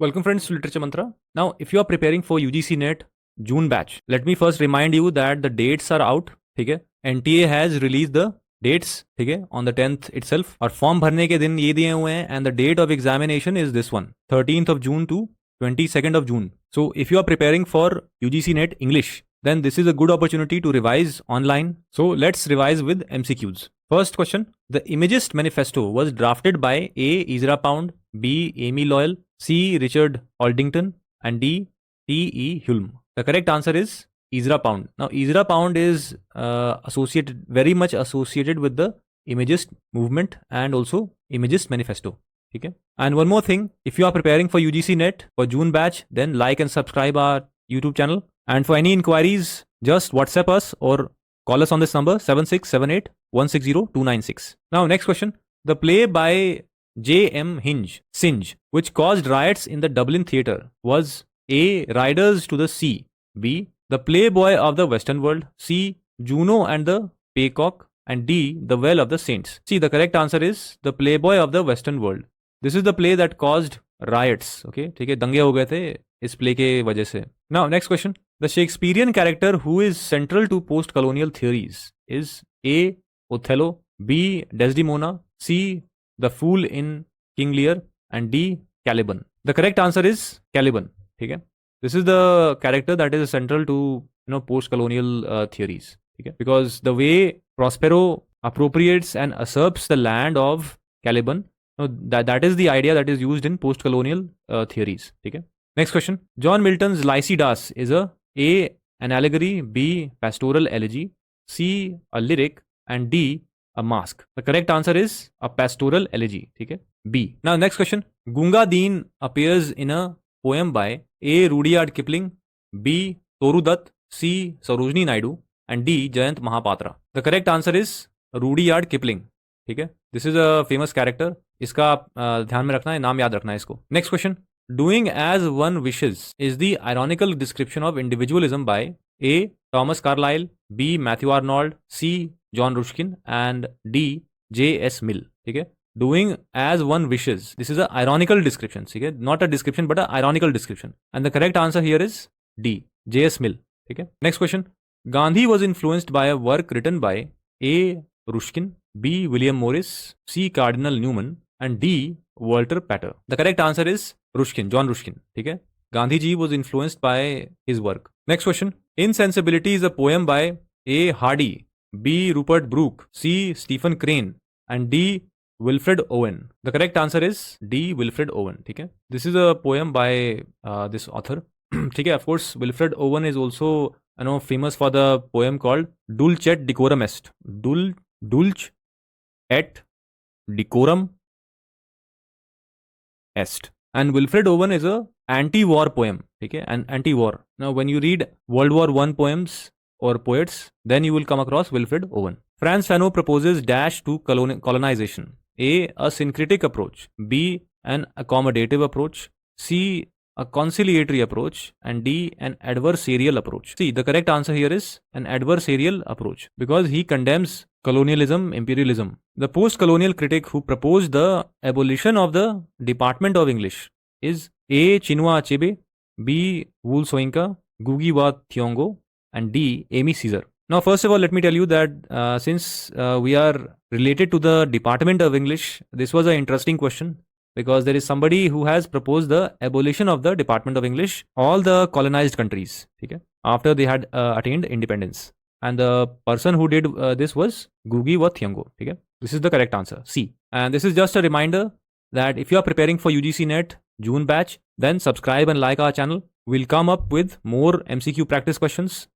Welcome friends to Literature Mantra. Now, if you are preparing for UGC NET June batch, let me first remind you that the dates are out. ठीक है, NTA has released the dates, ठीक है, on the 10th itself. और form भरने के दिन ये दिए हुए हैं and the date of examination is this one, 13th of June to 22nd of June. So if you are preparing for UGC NET English, then this is a good opportunity to revise online. So let's revise with MCQs. First question: the Imagist Manifesto was drafted by A. Ezra Pound, B. Amy Loyal, C. Richard Aldington, and D. T.E. Hulme. The correct answer is Ezra Pound. Now, Ezra Pound is very much associated with the Imagist movement and also Imagist Manifesto. Okay. And one more thing, if you are preparing for UGC NET for June batch, then like and subscribe our YouTube channel. And for any inquiries, just WhatsApp us or call us on this number 7678 160 296. Now, next question. The play by J.M. Synge, which caused riots in the Dublin theatre, was A. Riders to the Sea, B. The Playboy of the Western World, C. Juno and the Paycock, and D. The Well of the Saints. See, the correct answer is The Playboy of the Western World. This is the play that caused riots. Okay, ठीक है, दंगे हो गए थे इस play के वजह से. Now, next question. The Shakespearean character who is central to post-colonial theories is A. Othello, B. Desdemona, C. The Fool in King Lear, and D. Caliban. The correct answer is Caliban. Okay? This is the character that is central to post-colonial theories. Okay? Because the way Prospero appropriates and usurps the land of Caliban, that is the idea that is used in post-colonial theories. Okay? Next question. John Milton's Lycidas is an allegory, B. pastoral elegy, C. a lyric, and D. a mask. The correct answer is a pastoral elegy. Okay? B. Now, next question. Gunga Din appears in a poem by A. Rudyard Kipling, B. Toru Dutt, C. Sarojini Naidu, and D. Jayant Mahapatra. The correct answer is Rudyard Kipling. ठीक है, this is a famous character. इसका आप ध्यान में रखना है, नाम याद रखना है इसको. Next question. Doing as one wishes is the ironical description of individualism by A. Thomas Carlyle, B. Matthew Arnold, C. John Ruskin, and D. J.S. Mill. ठीक है, doing as one wishes, this is a ironical description. ठीक है, not a description but a ironical description, and the correct answer here is D. J.S. Mill. ठीक है. Next question. Gandhi was influenced by a work written by A. Ruskin, B. William Morris, C. Cardinal Newman, and D. Walter Pater. The correct answer is Rushkin, John Rushkin. ठीक है, Gandhi ji was influenced by his work. Next question. Insensibility is a poem by A. Hardy, B. Rupert Brooke, C. Stephen Crane, and D. Wilfred Owen. The correct answer is D. Wilfred Owen. ठीक है, this is a poem by this author. ठीक है, of course Wilfred Owen is also famous for the poem called Dulce et Decorum Est. Dulce et Decorum Est. And Wilfred Owen is a anti-war poem. Okay? An anti-war. Now, when you read World War I poems or poets, then you will come across Wilfred Owen. Frantz Fanon proposes dash to colonization. A. A syncretic approach. B. An accommodative approach. C. A conciliatory approach, and D. an adversarial approach. See, the correct answer here is an adversarial approach because he condemns colonialism, imperialism. The post-colonial critic who proposed the abolition of the Department of English is A. Chinua Achebe, B. Wul Soyinka, Ngugi wa Thiong'o, and D. Amy Caesar. Now, first of all, let me tell you that since we are related to the Department of English, this was an interesting question. Because there is somebody who has proposed the abolition of the Department of English, all the colonized countries, okay, after they had attained independence. And the person who did this was Ngugi wa Thiong'o. Okay? This is the correct answer, C. And this is just a reminder that if you are preparing for UGC NET June batch, then subscribe and like our channel. We'll come up with more MCQ practice questions